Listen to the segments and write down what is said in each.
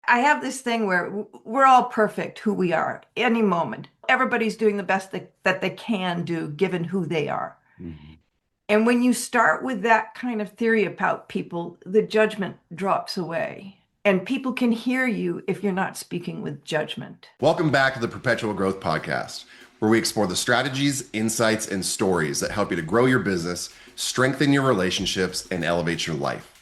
I have this thing where we're all perfect who we are any moment. Everybody's doing the best that they can do given who they are. Mhm. And when you start with that kind of theory about people, the judgment drops away. And people can hear you if you're not speaking with judgment. Welcome back to the Perpetual Growth Podcast, where we explore the strategies, insights, and stories that help you to grow your business, strengthen your relationships, and elevate your life.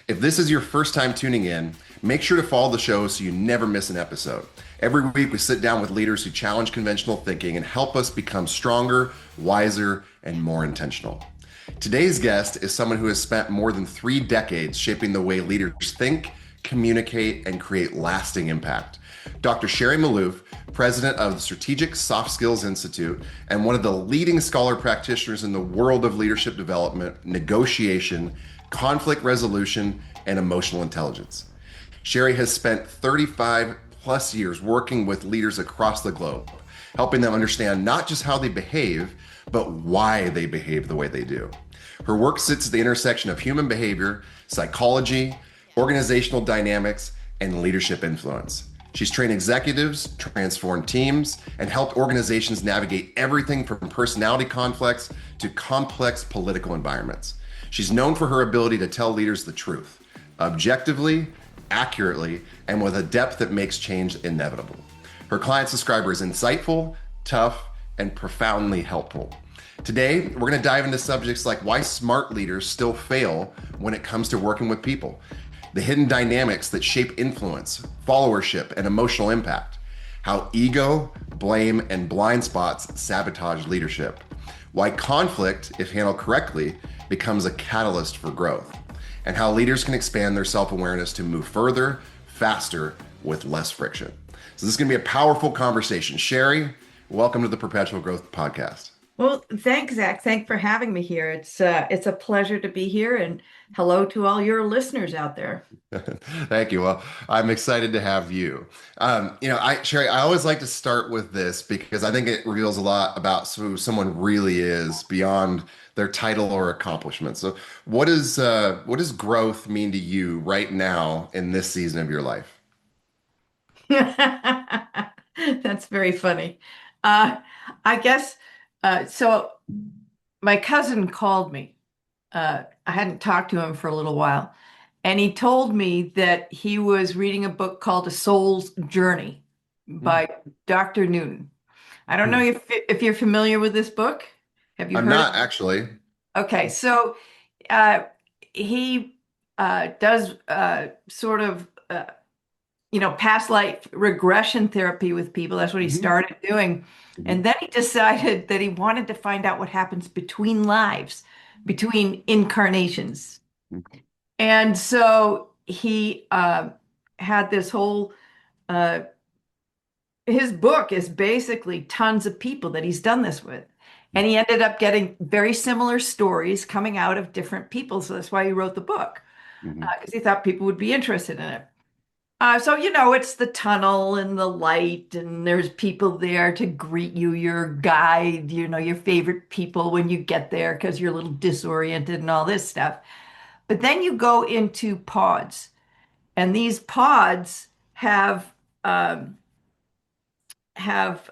If this is your first time tuning in, make sure to follow the show so you never miss an episode. Every week, we sit down with leaders who challenge conventional thinking and help us become stronger, wiser, and more intentional. Today's guest is someone who has spent more than 3 decades shaping the way leaders think, communicate, and create lasting impact. Dr. Sherri Malouf, president of the Strategic Soft Skills Institute and one of the leading scholar practitioners in the world of leadership development, negotiation, conflict resolution, and emotional intelligence. Sherri has spent 35 plus years working with leaders across the globe, helping them understand not just how they behave, but why they behave the way they do. Her work sits at the intersection of human behavior, psychology, organizational dynamics, and leadership influence. She's trained executives, transformed teams, and helped organizations navigate everything from personality conflicts to complex political environments. She's known for her ability to tell leaders the truth, objectively, accurately, and with a depth that makes change inevitable. Her clients describe her as insightful, tough, and profoundly helpful. Today, we're going to dive into subjects like why smart leaders still fail when it comes to working with people, the hidden dynamics that shape influence, followership, and emotional impact, how ego, blame, and blind spots sabotage leadership, why conflict, if handled correctly, becomes a catalyst for growth, and how leaders can expand their self-awareness to move further, faster, with less friction. So this is going to be a powerful conversation. Sherri, welcome to the Perpetual Growth Podcast. Well, thanks, Zach. Thanks for having me here. It's a pleasure to be here, and hello to all your listeners out there. Thank you. Well, I'm excited to have you. Sherri, I always like to start with this because I think it reveals a lot about who someone really is beyond their title or accomplishment. So, what does growth mean to you right now in this season of your life? That's very funny. Uh, I guess so. My cousin called me. I hadn't talked to him for a little while, and he told me that he was reading a book called A Soul's Journey Hmm. by Dr. Newton. I don't know Hmm. if you're familiar with this book. Have you I'm heard of not actually. it? Okay, so uh, he does sort of past life regression therapy with people. That's what he Mhm. started doing. And Mhm. then he decided that he wanted to find out what happens between lives, between incarnations. And so he had this whole, uh, his book is basically tons of people that he's done this with. And he ended up getting very similar stories coming out of different people. So that's why he wrote the book, Mhm. because he thought people would be interested in it. It's the tunnel and the light, and there's people there to greet you, your guide, your favorite people when you get there because you're a little disoriented and all this stuff. But then you go into pods, and these pods um, have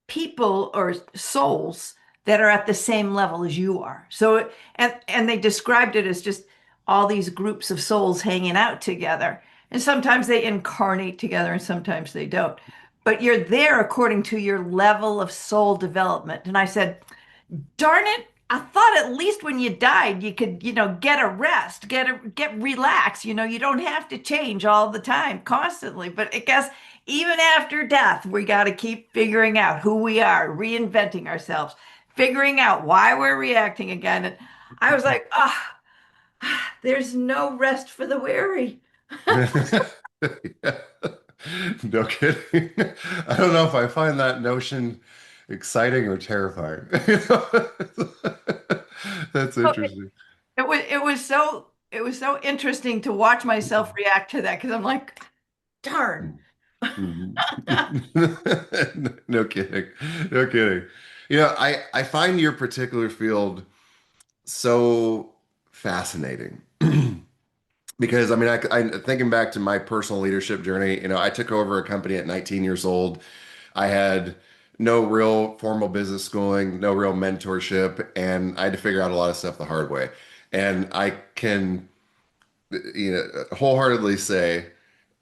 people or souls that are at the same level as you are. So, and they described it as just all these groups of souls hanging out together. And sometimes they incarnate together and sometimes they don't. But you're there according to your level of soul development. And I said, darn it, I thought at least when you died you could, get a rest, get relaxed. You don't have to change all the time, constantly. But I guess even after death, we got to keep figuring out who we are, reinventing ourselves, figuring out why we're reacting again. And I was like, there's no rest for the weary. Yeah. No kidding. I don't know if I find that notion exciting or terrifying. That's interesting. It was so interesting to watch myself react to that because I'm like, darn. Mhm. No kidding. No kidding. I find your particular field so fascinating because I mean, thinking back to my personal leadership journey, I took over a company at 19 years old. I had no real formal business schooling, no real mentorship, and I had to figure out a lot of stuff the hard way. And I can, wholeheartedly say,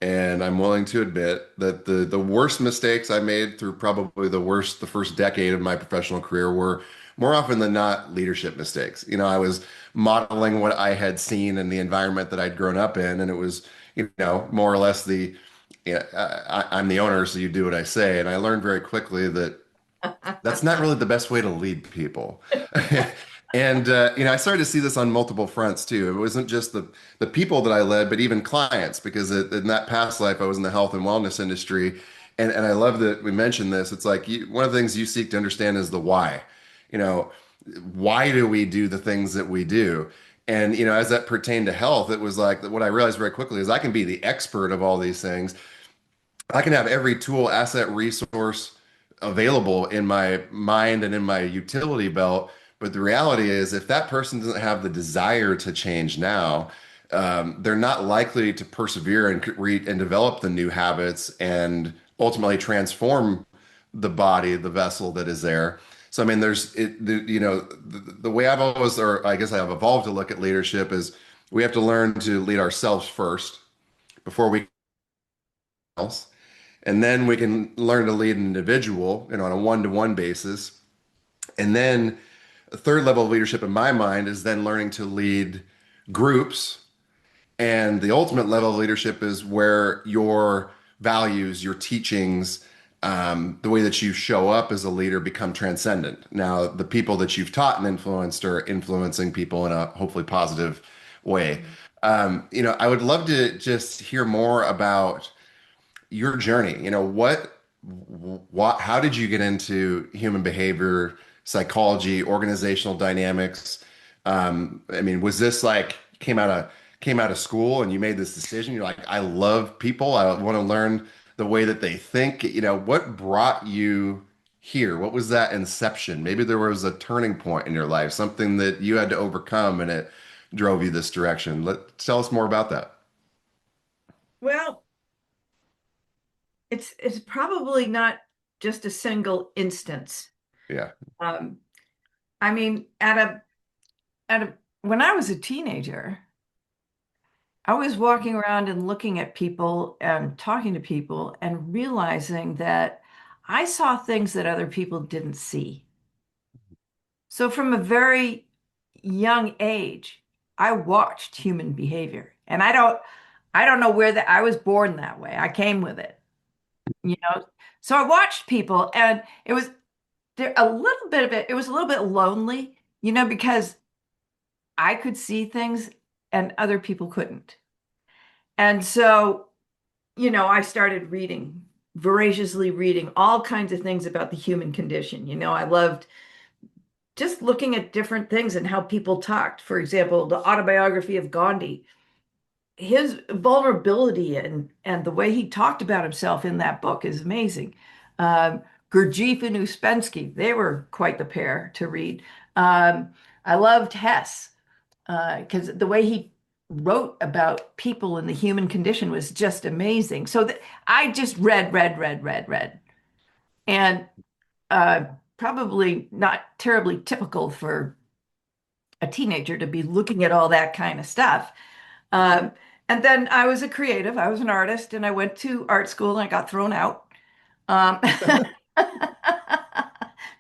and I'm willing to admit that the worst mistakes I made through probably the first decade of my professional career were more often than not leadership mistakes. I was modeling what I had seen in the environment that I'd grown up in, and it was, more or less I'm the owner, so you do what I say. And I learned very quickly that that's not really the best way to lead people. And I started to see this on multiple fronts too. It wasn't just the people that I led, but even clients, because in that past life I was in the health and wellness industry, and I love that we mentioned this. It's like one of the things you seek to understand is the why. You know, why do we do the things that we do? And as that pertained to health, it was like what I realized very quickly is I can be the expert of all these things. I can have every tool, asset, resource available in my mind and in my utility belt. But the reality is, if that person doesn't have the desire to change now, they're not likely to persevere and develop the new habits and ultimately transform the body, the vessel that is there. So, I mean, the way I've always, or I guess I have evolved to look at leadership is we have to learn to lead ourselves first before we else. And then we can learn to lead an individual, on a one-to-one basis. And then a third level of leadership in my mind is then learning to lead groups. And the ultimate level of leadership is where your values, your teachings, the way that you show up as a leader become transcendent. Now, the people that you've taught and influenced are influencing people in a hopefully positive way. I would love to just hear more about your journey. How did you get into human behavior, psychology, organizational dynamics? I mean, was this like came out of school and you made this decision? You're like, I love people. I want to learn the way that they think. What brought you here? What was that inception? Maybe there was a turning point in your life, something that you had to overcome and it drove you this direction. Tell us more about that. Well, it's probably not just a single instance. Yeah. Um, I mean, at a when I was a teenager, I was walking around and looking at people and talking to people and realizing that I saw things that other people didn't see. So from a very young age, I watched human behavior. And I don't know where that I was born that way. I came with it, you know. So I watched people and it was there a little bit of it, it was a little bit lonely, because I could see things and other people couldn't. And so, I started reading, voraciously reading all kinds of things about the human condition. I loved just looking at different things and how people talked. For example, the autobiography of Gandhi, his vulnerability and the way he talked about himself in that book is amazing. Um, Gurdjieff and Uspensky, they were quite the pair to read. I loved Hess because the way he wrote about people and the human condition was just amazing. So I just read, and uh, probably not terribly typical for a teenager to be looking at all that kind of stuff. Um, and then I was a creative, I was an artist, and I went to art school and I got thrown out. Um,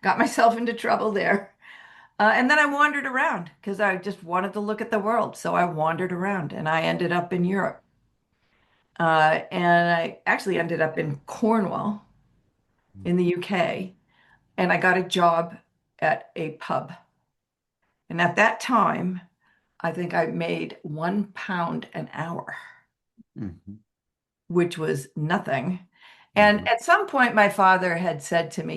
got myself into trouble there. And then I wandered around because I just wanted to look at the world. So I wandered around and I ended up in Europe. And I actually ended up in Cornwall in the UK. And I got a job at a pub. And at that time, I think I made £1 an hour, Mhm. which was nothing. And Mhm. at some point, my father had said to me,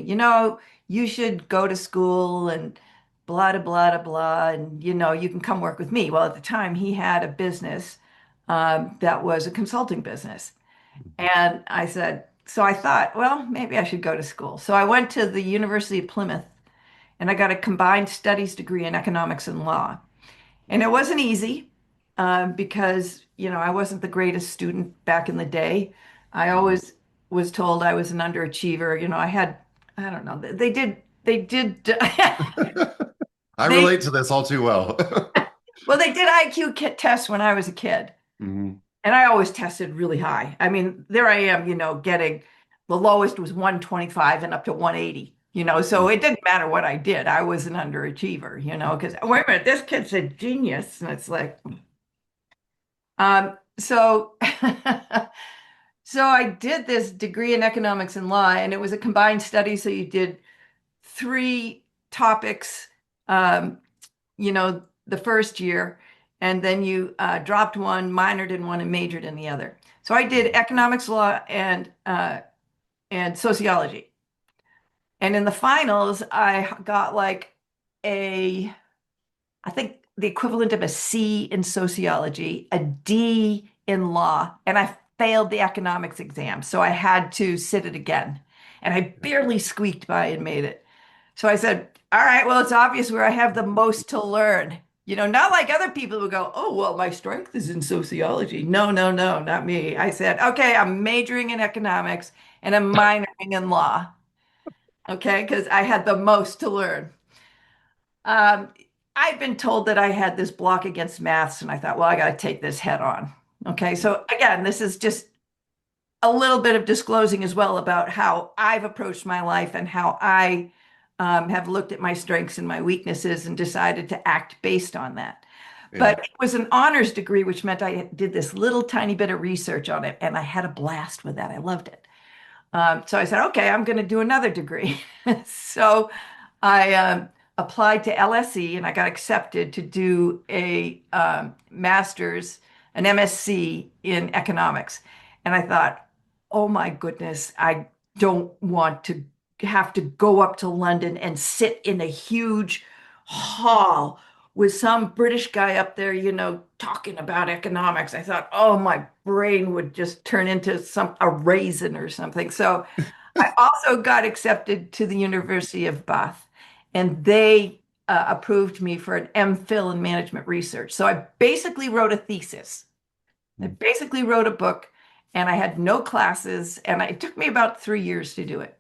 you should go to school and blah, blah, blah, blah, and, you can come work with me. Well, at the time, he had a business that was a consulting business. And I said, so I thought, well, maybe I should go to school. So I went to the University of Plymouth and I got a combined studies degree in economics and law. And it wasn't easy. because, I wasn't the greatest student back in the day. I always was told I was an underachiever. I don't know, I they, relate to this all too well. well, they did IQ tests when I was a kid. Mhm. And I always tested really high. I mean, there I am, getting the lowest was 125 and up to 180, so it didn't matter what I did. I was an underachiever, because wait a minute, this kid's a genius. And it's like, so so I did this degree in economics and law, and it was a combined study. So you did three topics, the first year, and then you dropped one, minored in one, and majored in the other. So I did economics, law, and sociology. And in the finals, I got like a, I think the equivalent of a C in sociology, a D in law, and I failed the economics exam. So I had to sit it again. And I barely squeaked by and made it. So I said, all right, well, it's obvious where I have the most to learn. Not like other people who go, oh, well, my strength is in sociology. No, no, no, not me. I said, okay, I'm majoring in economics and I'm minoring in law. Okay, because I had the most to learn. Um, I've been told that I had this block against maths, and I thought, well, I got to take this head on. Okay, so again, this is just a little bit of disclosing as well about how I've approached my life and how I have looked at my strengths and my weaknesses and decided to act based on that. Yeah. But it was an honors degree, which meant I did this little tiny bit of research on it, and I had a blast with that. I loved it. So I said, okay, I'm going to do another degree. So I applied to LSE and I got accepted to do a master's, an MSc in economics. And I thought, oh my goodness, I don't want to have to go up to London and sit in a huge hall with some British guy up there, talking about economics. I thought, oh, my brain would just turn into a raisin or something. So I also got accepted to the University of Bath, and they approved me for an MPhil in management research. So I basically wrote a thesis. I basically wrote a book, and I had no classes, and it took me about 3 years to do it.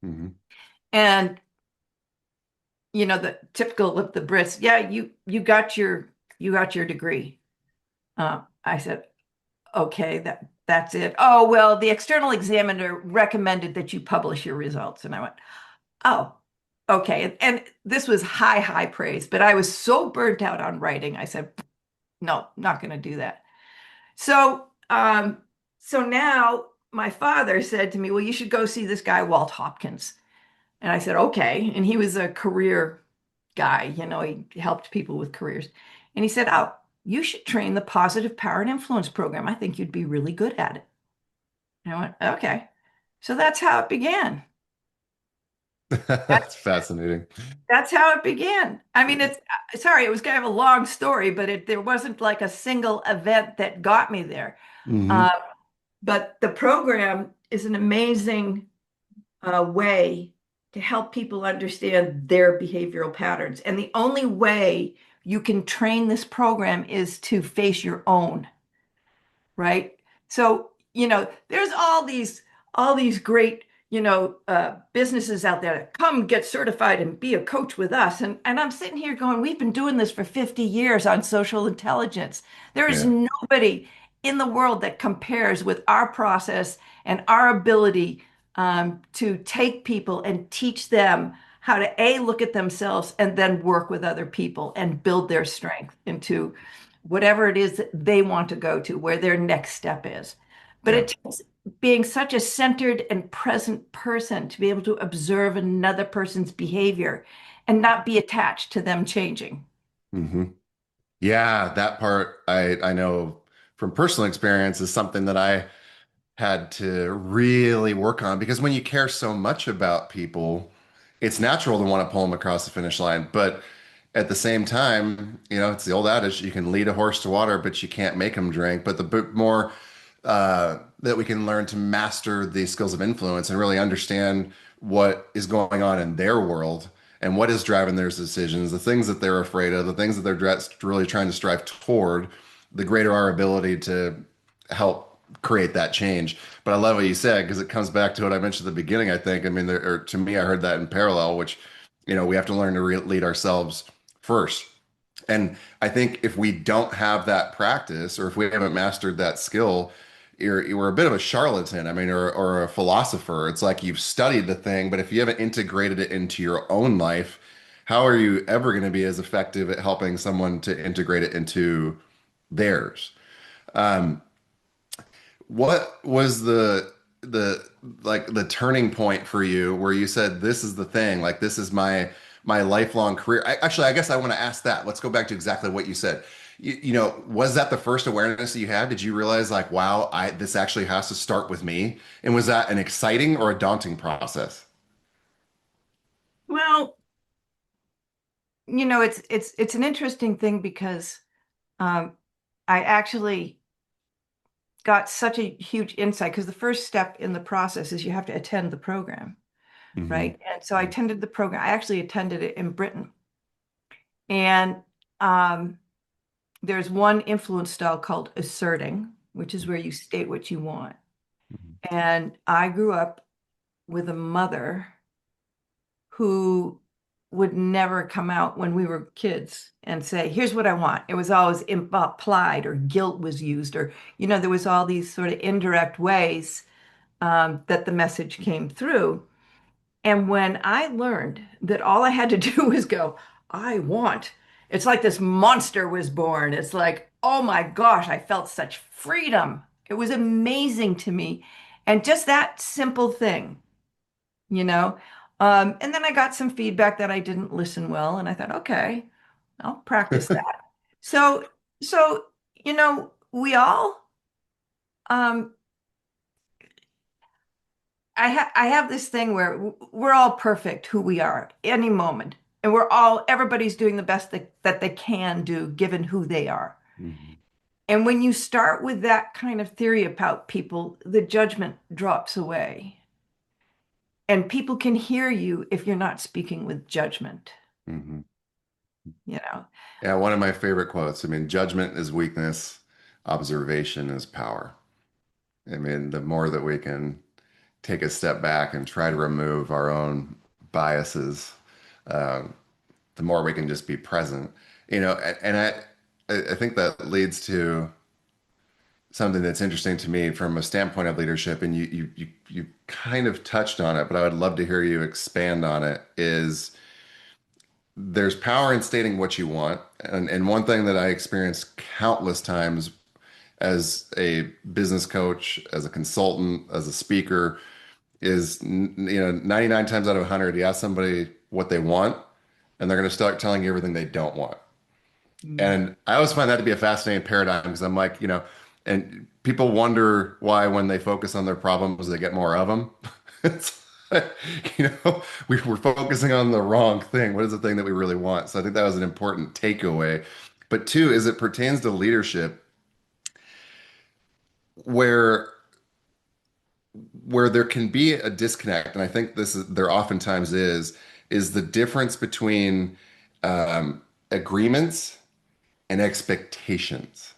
Mhm. And the typical of the Brits, yeah, you got your degree. I said, okay, that's it. Oh, well, the external examiner recommended that you publish your results. And I went, oh, okay. And this was high, high praise, but I was so burnt out on writing. I said, no, not going to do that. So, so now my father said to me, well, you should go see this guy, Walt Hopkins. And I said, okay. And he was a career guy, he helped people with careers. And he said, oh, you should train the positive power and influence program. I think you'd be really good at it. And I went, okay. So that's how it began. That's fascinating. That's how it began. I mean, it's sorry, it was kind of a long story, but there wasn't like a single event that got me there. Uh, Hmm. but the program is an amazing way to help people understand their behavioral patterns. And the only way you can train this program is to face your own, right? So, there's all these great, businesses out there that come get certified and be a coach with us. And I'm sitting here going, we've been doing this for 50 years on social intelligence. There is Yeah. nobody in the world that compares with our process and our ability to take people and teach them how to look at themselves and then work with other people and build their strength into whatever it is that they want to go to, where their next step is. But Yeah. it takes being such a centered and present person to be able to observe another person's behavior and not be attached to them changing. Hmm. Yeah, that part I know from personal experience is something that I had to really work on because when you care so much about people, it's natural to want to pull them across the finish line. But at the same time, it's the old adage, you can lead a horse to water, but you can't make him drink. But the more that we can learn to master the skills of influence and really understand what is going on in their world and what is driving their decisions, the things that they're afraid of, the things that they're really trying to strive toward. the greater our ability to help create that change. But I love what you said because it comes back to what I mentioned at the beginning. I think, I mean, or to me, I heard that in parallel, which, we have to learn to lead ourselves first. And I think if we don't have that practice, or if we haven't mastered that skill, you're a bit of a charlatan. I mean, or a philosopher. It's like you've studied the thing, but if you haven't integrated it into your own life, how are you ever going to be as effective at helping someone to integrate it into theirs? What was the the turning point for you where you said this is the thing, like this is my lifelong career? Actually, I guess I want to ask that. Let's go back to exactly what you said. Was that the first awareness that you had? Did you realize like, wow, I this actually has to start with me? And was that an exciting or a daunting process? Well, it's an interesting thing because um, I actually got such a huge insight because the first step in the process is you have to attend the program, Hmm. right? And so I attended the program. I actually attended it in Britain. And um, there's one influence style called asserting, which is where you state what you want. And I grew up with a mother who would never come out when we were kids and say, here's what I want. It was always implied, or guilt was used, or, there was all these sort of indirect ways that the message came through. And when I learned that all I had to do was go, I want, it's like this monster was born. It's like, oh my gosh, I felt such freedom. It was amazing to me. And just that simple thing, you know. And then I got some feedback that I didn't listen well, and I thought, okay, I'll practice that. So, so, we all, um, I have this thing where we're all perfect who we are any moment. And everybody's doing the best that they can do given who they are. Hmm. And when you start with that kind of theory about people, the judgment drops away. And people can hear you if you're not speaking with judgment, Hmm. you know. Yeah, one of my favorite quotes. I mean, judgment is weakness, observation is power. I mean, the more that we can take a step back and try to remove our own biases, uh, the more we can just be present. And I think that leads to something that's interesting to me from a standpoint of leadership, and you kind of touched on it, but I would love to hear you expand on it, is there's power in stating what you want. And one thing that I experienced countless times as a business coach, as a consultant, as a speaker, is 99 times out of 100, you ask somebody what they want, and they're going to start telling you everything they don't want. Mm. And I always find that to be a fascinating paradigm because I'm like, and people wonder why when they focus on their problems, they get more of them. It's like, we're focusing on the wrong thing. What is the thing that we really want? So I think that was an important takeaway. But two, as it pertains to leadership, where there can be a disconnect, and I think there oftentimes is the difference between agreements and expectations.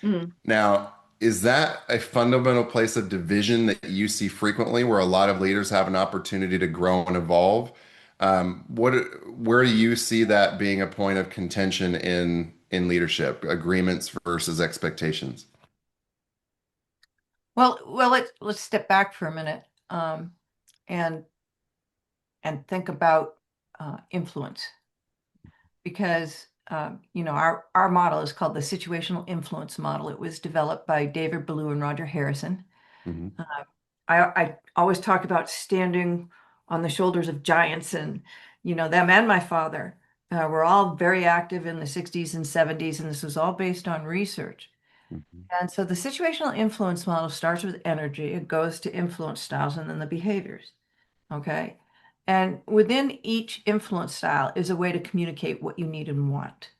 Mm. Now, is that a fundamental place of division that you see frequently where a lot of leaders have an opportunity to grow and evolve? What, where do you see that being a point of contention in leadership, agreements versus expectations? Well, let's step back for a minute, and think about influence, because our model is called the situational influence model. It was developed by David Ballou and Roger Harrison. Hmm. Uh, I always talk about standing on the shoulders of giants, and them and my father were all very active in the 60s and 70s, and this was all based on research. Hmm. And so the situational influence model starts with energy, it goes to influence styles, and then the behaviors. Okay. And within each influence style is a way to communicate what you need and want.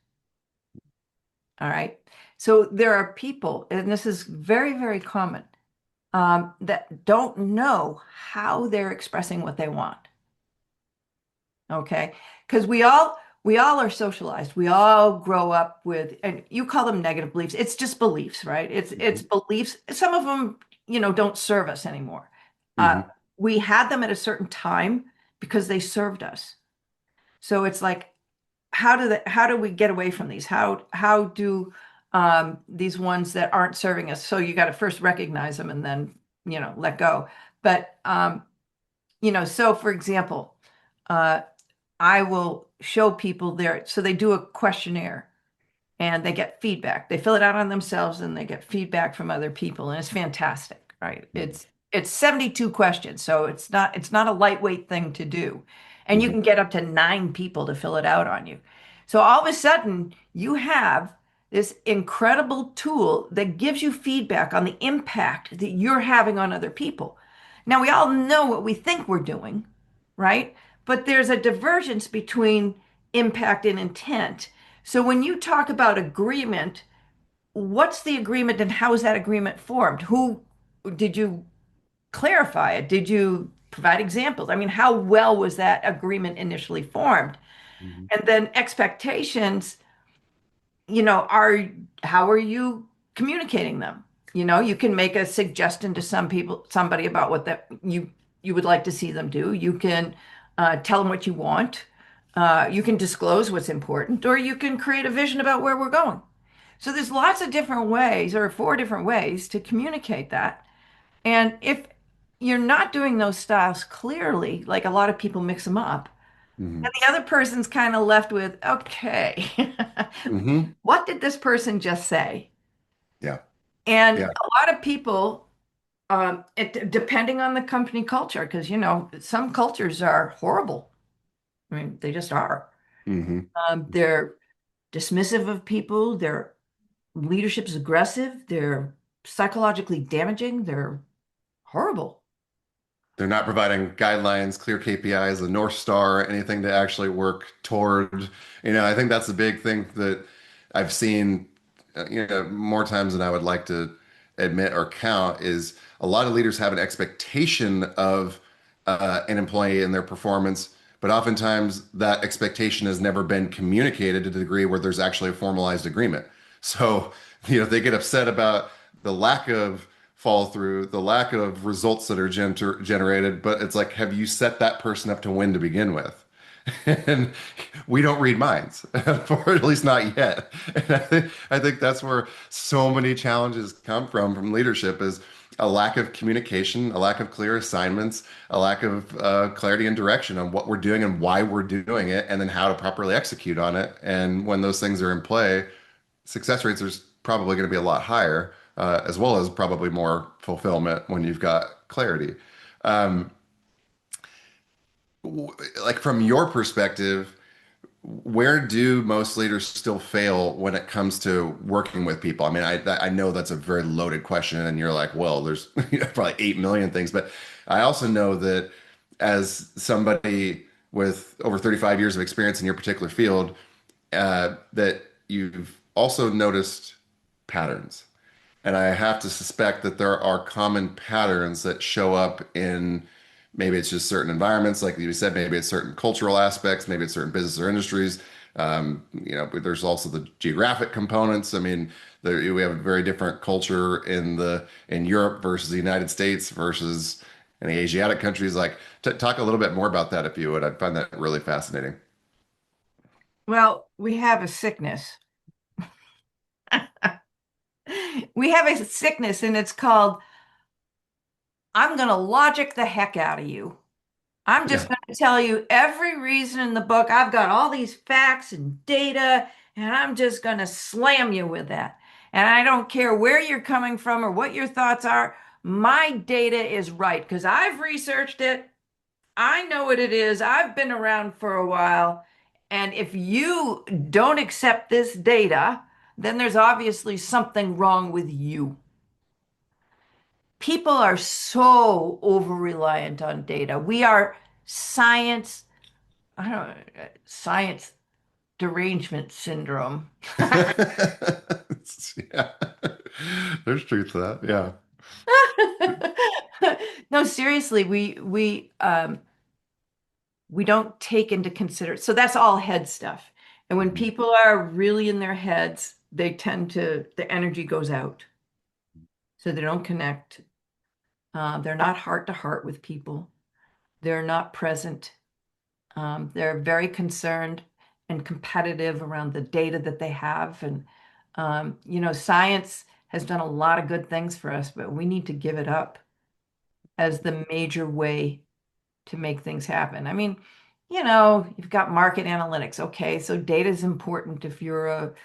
All right. So there are people, and this is very, very common, that don't know how they're expressing what they want. Okay. Because we all are socialized. We all grow up with, and you call them negative beliefs. It's just beliefs, right? It's Mhm. beliefs. Some of them, don't serve us anymore. Uh, Mhm. we had them at a certain time because they served us. So it's like, how do we get away from these? How do these ones that aren't serving us? So you got to first recognize them and then, let go. But so for example, uh, I will show people there. So they do a questionnaire and they get feedback. They fill it out on themselves and they get feedback from other people, and it's fantastic, right? Mhm. It's 72 questions, so it's not a lightweight thing to do. And you Mhm. can get up to 9 people to fill it out on you. So all of a sudden, you have this incredible tool that gives you feedback on the impact that you're having on other people. Now, we all know what we think we're doing, right? But there's a divergence between impact and intent. So when you talk about agreement, what's the agreement and how is that agreement formed? Who did you clarify it? Did you provide examples? I mean, how well was that agreement initially formed? Mhm. And then expectations, are how are you communicating them? You can make a suggestion to somebody about what that you would like to see them do. You can tell them what you want. You can disclose what's important, or you can create a vision about where we're going. So there's lots of different ways, or 4 different ways to communicate that. And if you're not doing those styles clearly, like a lot of people mix them up, then Mhm. the other person's kind of left with, okay, Mhm. what did this person just say? Yeah. And Yeah. a lot of people, depending on the company culture, because some cultures are horrible. I mean, they just are. Mhm. They're dismissive of people. Their leadership is aggressive. They're psychologically damaging. They're horrible. They're not providing guidelines, clear KPIs, a North Star, anything to actually work toward. I think that's the big thing that I've seen, more times than I would like to admit or count is a lot of leaders have an expectation of an employee and their performance, but oftentimes that expectation has never been communicated to the degree where there's actually a formalized agreement. So, they get upset about the lack of fall through, the lack of results that are generated, but it's like, have you set that person up to win to begin with? And we don't read minds, or at least not yet. And I think that's where so many challenges come from leadership is a lack of communication, a lack of clear assignments, a lack of clarity and direction on what we're doing and why we're doing it, and then how to properly execute on it. And when those things are in play, success rates are probably going to be a lot higher, as well as probably more fulfillment when you've got clarity. Um, like from your perspective, where do most leaders still fail when it comes to working with people? I mean, I know that's a very loaded question, and you're like, well, there's probably 8 million things, but I also know that as somebody with over 35 years of experience in your particular field, that you've also noticed patterns. And I have to suspect that there are common patterns that show up in maybe it's just certain environments, like you said, maybe it's certain cultural aspects, maybe it's certain business or industries. But there's also the geographic components. I mean, we have a very different culture in Europe versus the United States versus in the Asiatic countries. Like, talk a little bit more about that if you would. I'd find that really fascinating. Well, we have a sickness. We have a sickness, and it's called, I'm going to logic the heck out of you. I'm just Yeah. going to tell you every reason in the book. I've got all these facts and data, and I'm just going to slam you with that. And I don't care where you're coming from or what your thoughts are. My data is right because I've researched it. I know what it is. I've been around for a while. And if you don't accept this data, then there's obviously something wrong with you. People are so over reliant on data. We are science, I don't science derangement syndrome. Yeah. There's truth to that. Yeah. No, seriously, we don't take into consider. So that's all head stuff. And when Mhm. people are really in their heads, the energy goes out. So they don't connect. They're not heart to heart with people. They're not present. They're very concerned and competitive around the data that they have. And, science has done a lot of good things for us, but we need to give it up as the major way to make things happen. I mean, you've got market analytics. Okay, so data is important if you're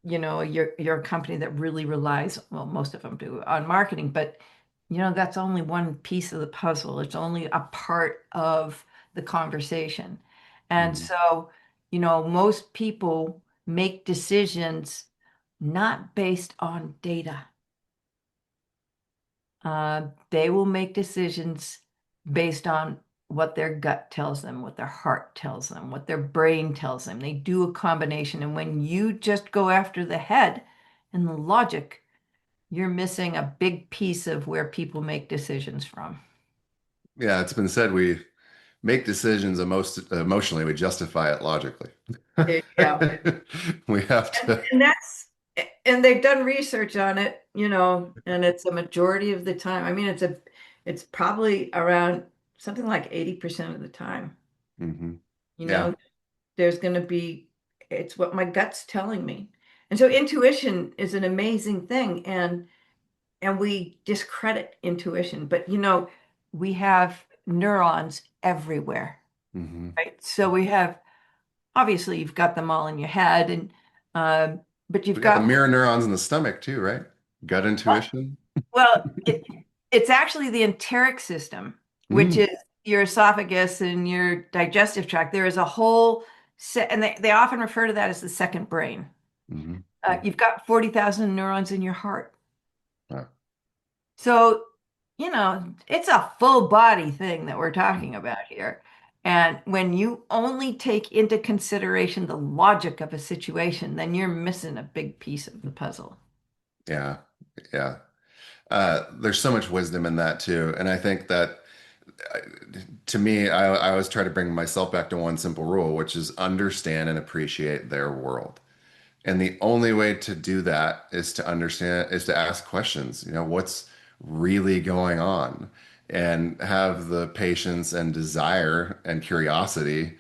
you're a company that really relies, well, most of them do, on marketing, but that's only one piece of the puzzle. It's only a part of the conversation. And Mhm. so, most people make decisions not based on data. They will make decisions based on what their gut tells them, what their heart tells them, what their brain tells them. They do a combination. And when you just go after the head and the logic, you're missing a big piece of where people make decisions from. Yeah, it's been said we make decisions emotionally, we justify it logically. There you go. We have to. And that's and they've done research on it, and it's a majority of the time. I mean, it's probably around something like 80% of the time. Mhm. You Yeah. know, there's going to be, it's what my gut's telling me. And so intuition is an amazing thing. And we discredit intuition, but we have neurons everywhere, Mhm. right? So we have, obviously you've got them all in your head, and but you've We got the got, mirror neurons in the stomach too, right? Gut intuition. well, it's actually the enteric system, which Mm. is your esophagus and your digestive tract. There is a whole set, and they often refer to that as the second brain. Mhm. You've got 40,000 neurons in your heart. Wow. So, it's a full body thing that we're talking about here. And when you only take into consideration the logic of a situation, then you're missing a big piece of the puzzle. Yeah. Yeah. There's so much wisdom in that too. And I think that uh, to me, I always try to bring myself back to one simple rule, which is understand and appreciate their world. And the only way to do that is to understand, is to ask questions. What's really going on? And have the patience and desire and curiosity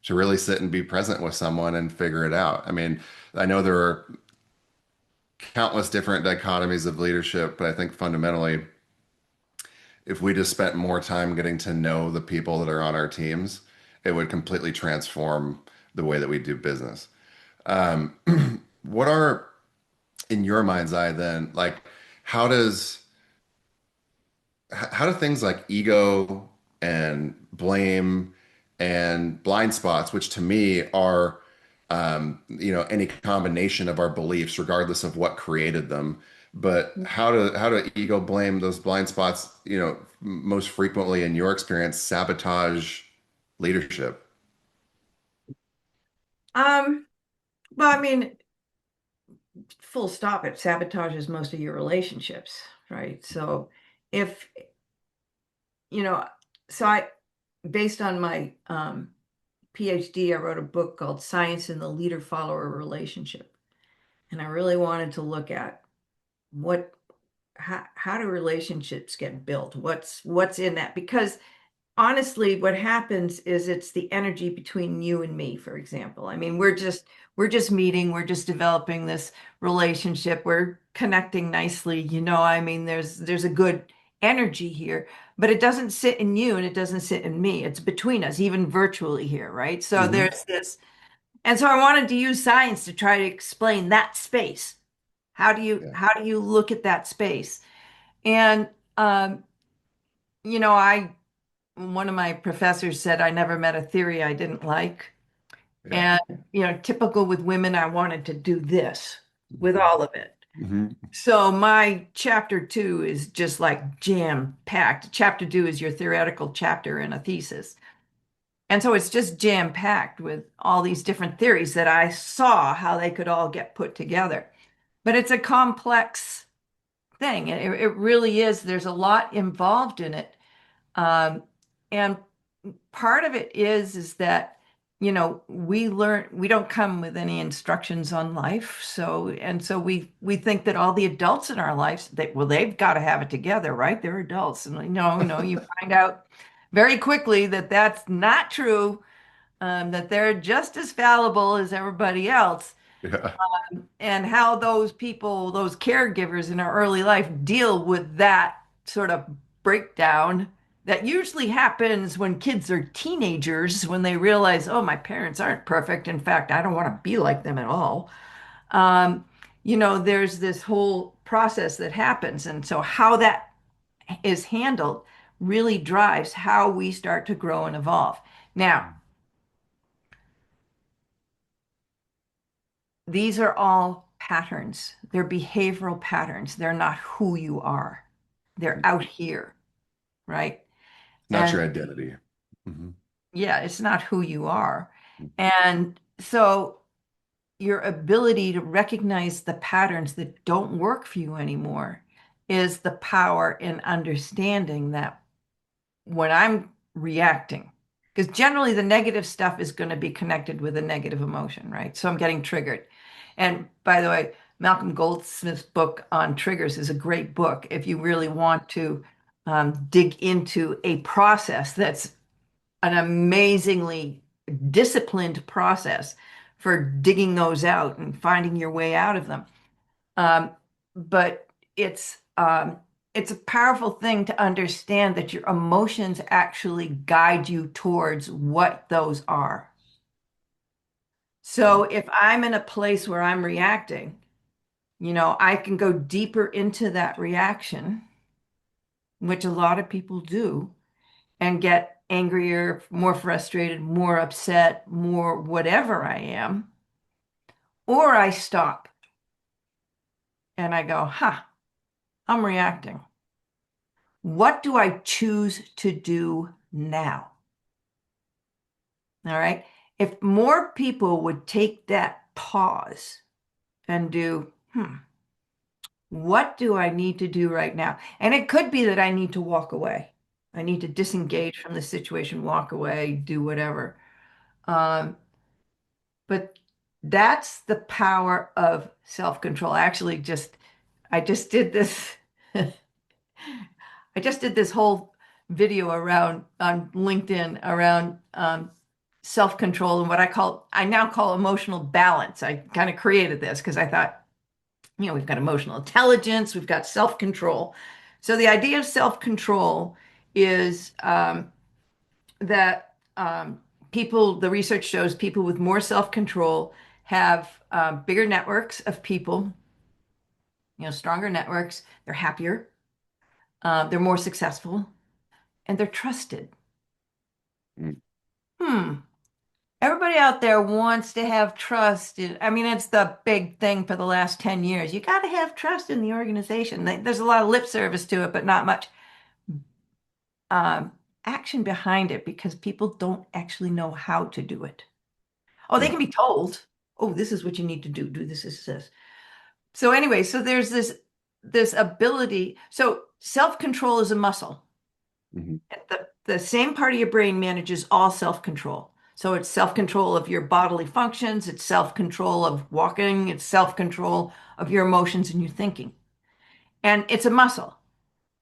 to really sit and be present with someone and figure it out. I mean, I know there are countless different dichotomies of leadership, but I think fundamentally, if we just spent more time getting to know the people that are on our teams, it would completely transform the way that we do business. Um, what are, in your mind's eye, then, like, how does how do things like ego and blame and blind spots, which to me are, any combination of our beliefs, regardless of what created them, but how do ego, blame, those blind spots, most frequently in your experience, sabotage leadership? Um, well, I mean, full stop, it sabotages most of your relationships, right? So if, you know, so based on my PhD, I wrote a book called Science in the Leader Follower Relationship. And I really wanted to look at what how do relationships get built? What's in that? Because honestly, what happens is it's the energy between you and me, for example. I mean, we're just meeting, we're just developing this relationship, we're connecting nicely, I mean, there's a good energy here, but it doesn't sit in you and it doesn't sit in me. It's between us, even virtually here, right? So Hmm. there's this, and so I wanted to use science to try to explain that space. Yeah. How do you look at that space? And I one of my professors said I never met a theory I didn't like. Yeah. And, typical with women, I wanted to do this with all of it. Hmm. So my chapter two is just like jam packed. Chapter two is your theoretical chapter in a thesis. And so it's just jam packed with all these different theories that I saw how they could all get put together. But it's a complex thing. It really is. There's a lot involved in it. Um, and part of it is that we don't come with any instructions on life. So we think that all the adults in our lives, well, they've got to have it together, right? They're adults. And like, no, no, you find out very quickly that that's not true, that they're just as fallible as everybody else. Yeah. And how those people, those caregivers in our early life deal with that sort of breakdown that usually happens when kids are teenagers, when they realize, oh, my parents aren't perfect. In fact, I don't want to be like them at all. Um, there's this whole process that happens. And so, how that is handled really drives how we start to grow and evolve. Now, these are all patterns. They're behavioral patterns. They're not who you are. They're out here, right? Not your And identity. Mhm. yeah, it's not who you are. And so your ability to recognize the patterns that don't work for you anymore is the power in understanding that when I'm reacting, because generally the negative stuff is going to be connected with a negative emotion, right? So I'm getting triggered. And by the way, Malcolm Goldsmith's book on triggers is a great book if you really want to dig into a process that's an amazingly disciplined process for digging those out and finding your way out of them. Um, but it's a powerful thing to understand that your emotions actually guide you towards what those are. So if I'm in a place where I'm reacting, I can go deeper into that reaction, which a lot of people do, and get angrier, more frustrated, more upset, more whatever I am. Or I stop and I go, huh, I'm reacting. What do I choose to do now? All right. If more people would take that pause and do, what do I need to do right now? And it could be that I need to walk away. I need to disengage from the situation, walk away, do whatever. Um, but that's the power of self-control. I just did this. I just did this whole video around on LinkedIn around self-control and I now call emotional balance. I kind of created this because I thought, we've got emotional intelligence, we've got self-control. So the idea of self-control is that the research shows people with more self-control have bigger networks of people, stronger networks, they're happier, they're more successful, and they're trusted. Mhm. Hmm. Everybody out there wants to have trust. I mean, it's the big thing for the last 10 years. You got to have trust in the organization. There's a lot of lip service to it, but not much um, action behind it because people don't actually know how to do it. Oh, they Yeah. can be told, oh, this is what you need to do. Do this, this, this. So anyway, so there's this ability. So self-control is a muscle. Mhm. The same part of your brain manages all self-control. So it's self-control of your bodily functions, it's self-control of walking, it's self-control of your emotions and your thinking. And it's a muscle.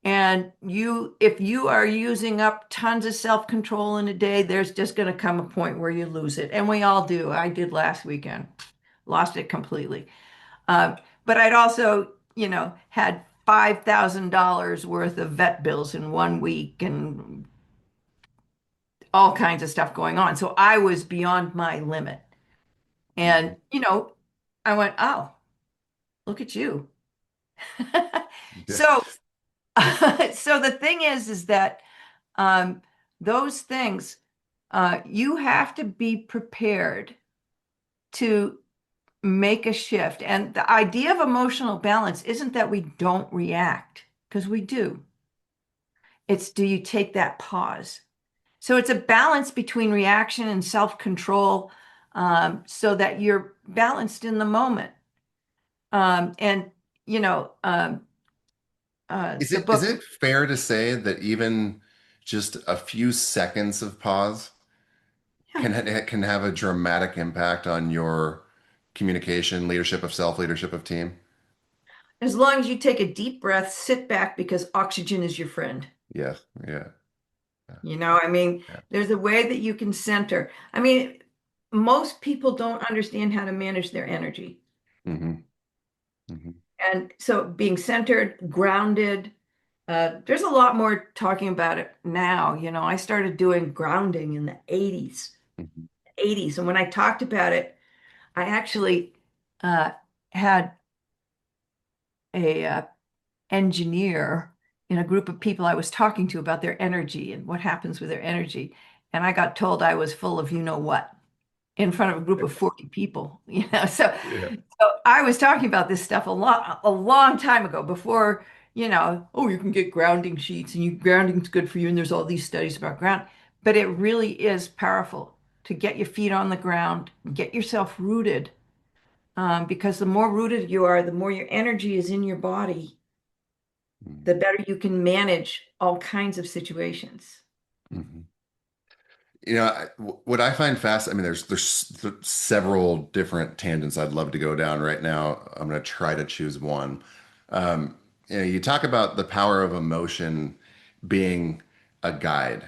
And if you are using up tons of self-control in a day, there's just going to come a point where you lose it. And we all do. I did last weekend, lost it completely. But I'd also, had $5,000 worth of vet bills in 1 week and all kinds of stuff going on. So I was beyond my limit. Mhm. And, I went, oh, look at you. Yeah. So, so the thing is that um, those things, you have to be prepared to make a shift. And the idea of emotional balance isn't that we don't react, because we do. It's do you take that pause? So it's a balance between reaction and self-control, so that you're balanced in the moment. And you know, Is the it book, fair to say that even just a few seconds of pause can have a dramatic impact on your communication, leadership of self, leadership of team. As long as you take a deep breath, sit back because oxygen is your friend. Yes. Yeah. Yeah. I mean, Yeah. there's a way that you can center. I mean, most people don't understand how to manage their energy. Hmm. Hmm. And so being centered, grounded, there's a lot more talking about it now. I started doing grounding in the 80s, Hmm. 80s. And when I talked about it, I actually uh, had a engineer in a group of people I was talking to about their energy and what happens with their energy. And I got told I was full of you know what in front of a group of 40 people, Yeah. So I was talking about this stuff a long time ago before, oh, you can get grounding sheets and grounding's good for you. And there's all these studies about ground, but it really is powerful to get your feet on the ground, get yourself rooted. Because the more rooted you are, the more your energy is in your body, the better you can manage all kinds of situations. Hmm. What I find fast, I mean, several different tangents I'd love to go down right now. I'm going to try to choose one. Um, you talk about the power of emotion being a guide.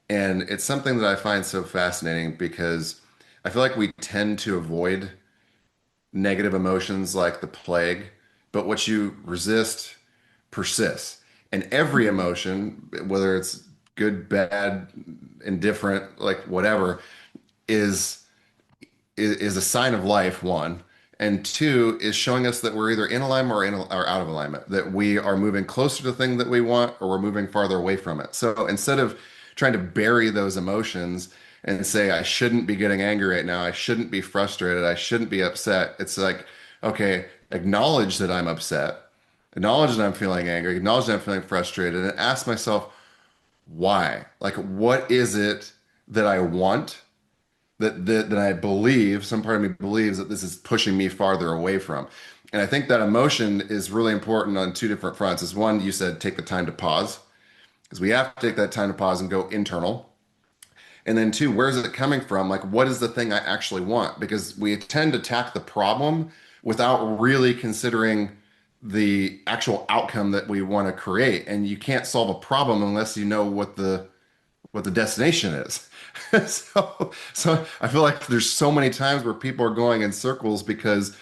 And it's something that I find so fascinating because I feel like we tend to avoid negative emotions like the plague, but what you resist persists. And every emotion, whether it's good, bad, indifferent, like whatever, is is a sign of life, one. And two is showing us that we're either in alignment or out of alignment, that we are moving closer to the thing that we want or we're moving farther away from it. So instead of trying to bury those emotions and say, I shouldn't be getting angry right now, I shouldn't be frustrated, I shouldn't be upset, it's like, okay, acknowledge that I'm upset, acknowledge that I'm feeling angry, acknowledge that I'm feeling frustrated, and ask myself, why? Like, what is it that I want? That I believe, some part of me believes that this is pushing me farther away from. And I think that emotion is really important on two different fronts. Is one, you said take the time to pause, because we have to take that time to pause and go internal. And then two, where is it coming from? Like, what is the thing I actually want? Because we tend to attack the problem without really considering the actual outcome that we want to create. And you can't solve a problem unless you know what the destination is. So I feel like there's so many times where people are going in circles because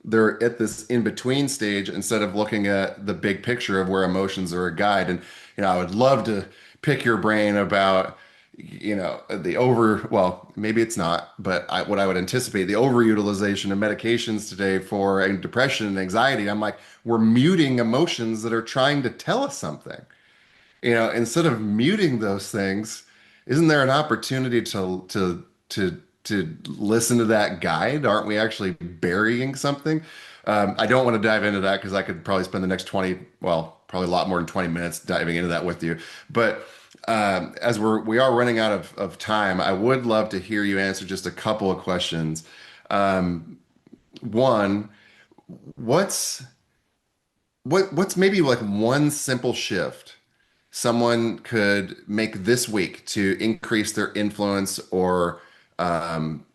they're at this in between stage instead of looking at the big picture of where emotions are a guide. And I would love to pick your brain about the well, maybe it's not, but what I would anticipate the overutilization of medications today for depression and anxiety. I'm like, we're muting emotions that are trying to tell us something. Instead of muting those things, isn't there an opportunity to listen to that guide? Aren't we actually burying something? I don't want to dive into that because I could probably spend the next 20, well, probably a lot more than 20 minutes diving into that with you. But as we are running out of time, I would love to hear you answer just a couple of questions. One, what's what's maybe like one simple shift someone could make this week to increase their influence or um,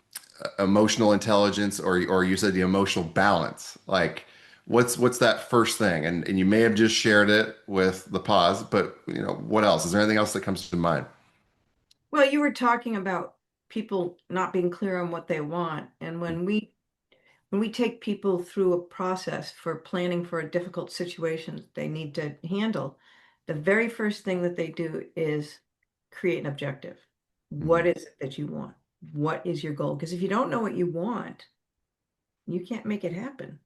emotional intelligence, or you said the emotional balance? Like, what's that first thing? And you may have just shared it with the pause, but what else? Is there anything else that comes to mind? Well, you were talking about people not being clear on what they want. And when we take people through a process for planning for a difficult situation they need to handle, the very first thing that they do is create an objective. What Mhm. is it that you want? What is your goal? Because if you don't know what you want, you can't make it happen.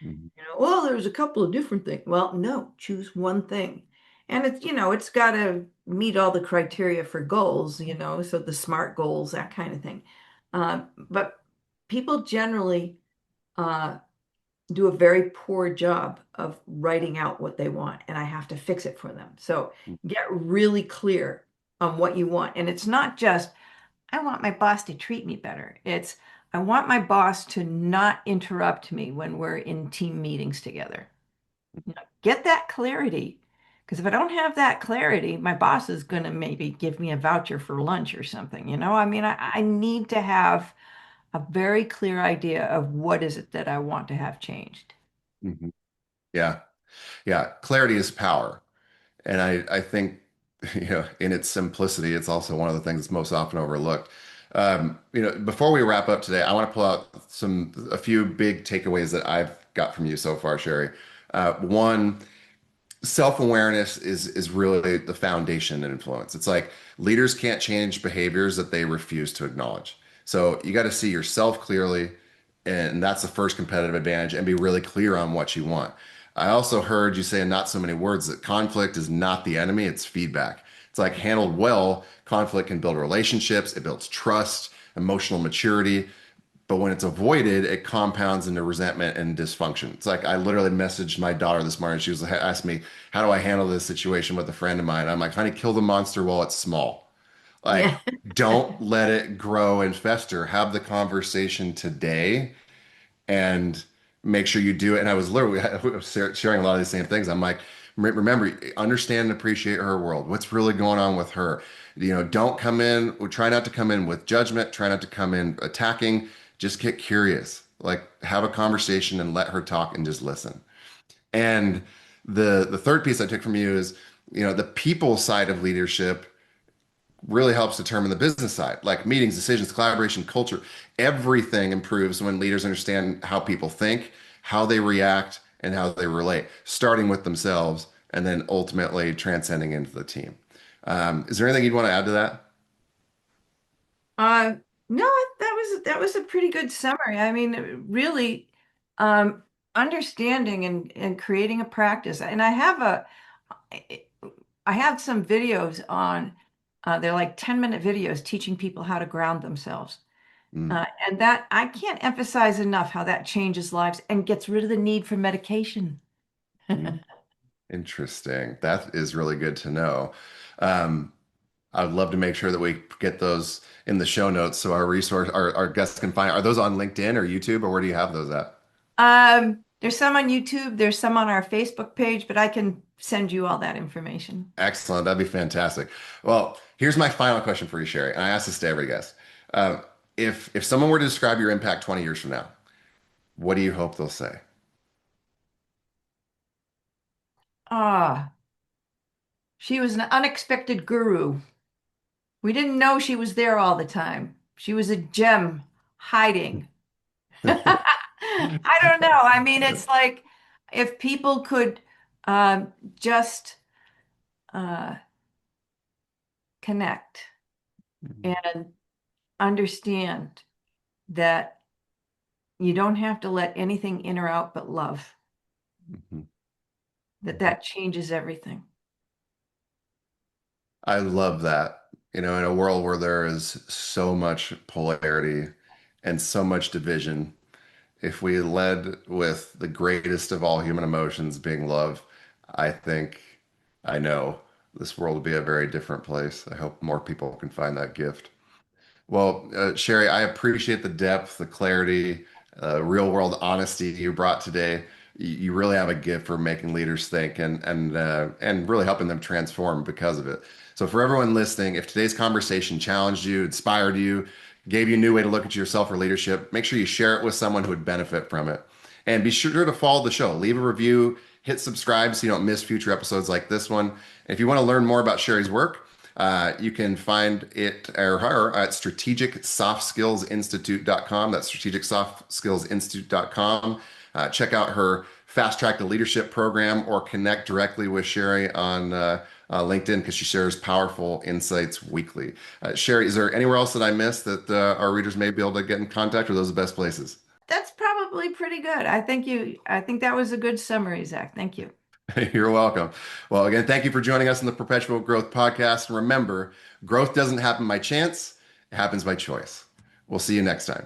Mhm. Well, there's a couple of different things. Well, no, choose one thing. And it's got to meet all the criteria for goals, so the SMART goals, that kind of thing. But people generally uh, do a very poor job of writing out what they want, and I have to fix it for them. So get really clear on what you want. And it's not just, I want my boss to treat me better. It's, I want my boss to not interrupt me when we're in team meetings together. Get that clarity Because if I don't have that clarity, my boss is going to maybe give me a voucher for lunch or something. I mean, I need to have a very clear idea of what is it that I want to have changed. Mhm. Yeah. Yeah. Clarity is power. And I think, in its simplicity, it's also one of the things that's most often overlooked. Before we wrap up today, I want to pull out a few big takeaways that I've got from you so far, Sherry. One, self-awareness is really the foundation and influence. It's like leaders can't change behaviors that they refuse to acknowledge. So you got to see yourself clearly, and that's the first competitive advantage, and be really clear on what you want. I also heard you say in not so many words that conflict is not the enemy, it's feedback. It's like handled well, conflict can build relationships, it builds trust, emotional maturity. But when it's avoided, it compounds into resentment and dysfunction. It's like I literally messaged my daughter this morning. She was asked me, "How do I handle this situation with a friend of mine?" I'm like, "Honey, kill the monster while it's small. Like, Yeah. don't let it grow and fester. Have the conversation today and make sure you do it." And I was literally sharing a lot of these same things. I'm like, Remember, understand and appreciate her world. What's really going on with her? Don't come in, try not to come in with judgment, try not to come in attacking. Just get curious. Like, have a conversation and let her talk and just listen. And the third piece I took from you is, the people side of leadership really helps determine the business side, like meetings, decisions, collaboration, culture. Everything improves when leaders understand how people think, how they react, and how they relate, starting with themselves and then ultimately transcending into the team. Is there anything you'd want to add to that? Uh, no, that was a pretty good summary. I mean, really, um, understanding and creating a practice. And I have some videos on. They're like 10-minute videos teaching people how to ground themselves. Mm, And that I can't emphasize enough how that changes lives and gets rid of the need for medication. mm. Interesting. That is really good to know. Um, I'd love to make sure that we get those in the show notes so our guests can find. Are those on LinkedIn or YouTube, or where do you have those at? There's some on YouTube, there's some on our Facebook page, but I can send you all that information. Excellent. That'd be fantastic. Well, here's my final question for you, Sherry. And I ask this to every guest. If someone were to describe your impact 20 years from now, what do you hope they'll say? Ah, she was an unexpected guru. We didn't know she was there all the time. She was a gem hiding. I don't know. I mean, it's like if people could just uh, connect and understand that you don't have to let anything in or out but love, Mhm. that changes everything. I love that. In a world where there is so much polarity and so much division, if we led with the greatest of all human emotions being love, I think, I know this world would be a very different place. I hope more people can find that gift. Well, Sherry, I appreciate the depth, the clarity, real world honesty you brought today. You really have a gift for making leaders think and really helping them transform because of it. So, for everyone listening, if today's conversation challenged you, inspired you, gave you a new way to look at yourself or leadership, make sure you share it with someone who would benefit from it. And be sure to follow the show, leave a review, hit subscribe so you don't miss future episodes like this one. And if you want to learn more about Sherry's work, you can find it or her at strategicsoftsskillsinstitute.com. That's strategicsoftsskillsinstitute.com. Check out her Fast Track to Leadership program or connect directly with Sherry on LinkedIn because she shares powerful insights weekly. Sherry, is there anywhere else that I missed that our readers may be able to get in contact, or those are the best places? That's probably pretty good. I think that was a good summary, Zach. Thank you. You're welcome. Well, again, thank you for joining us on the Perpetual Growth Podcast. And remember, growth doesn't happen by chance, it happens by choice. We'll see you next time.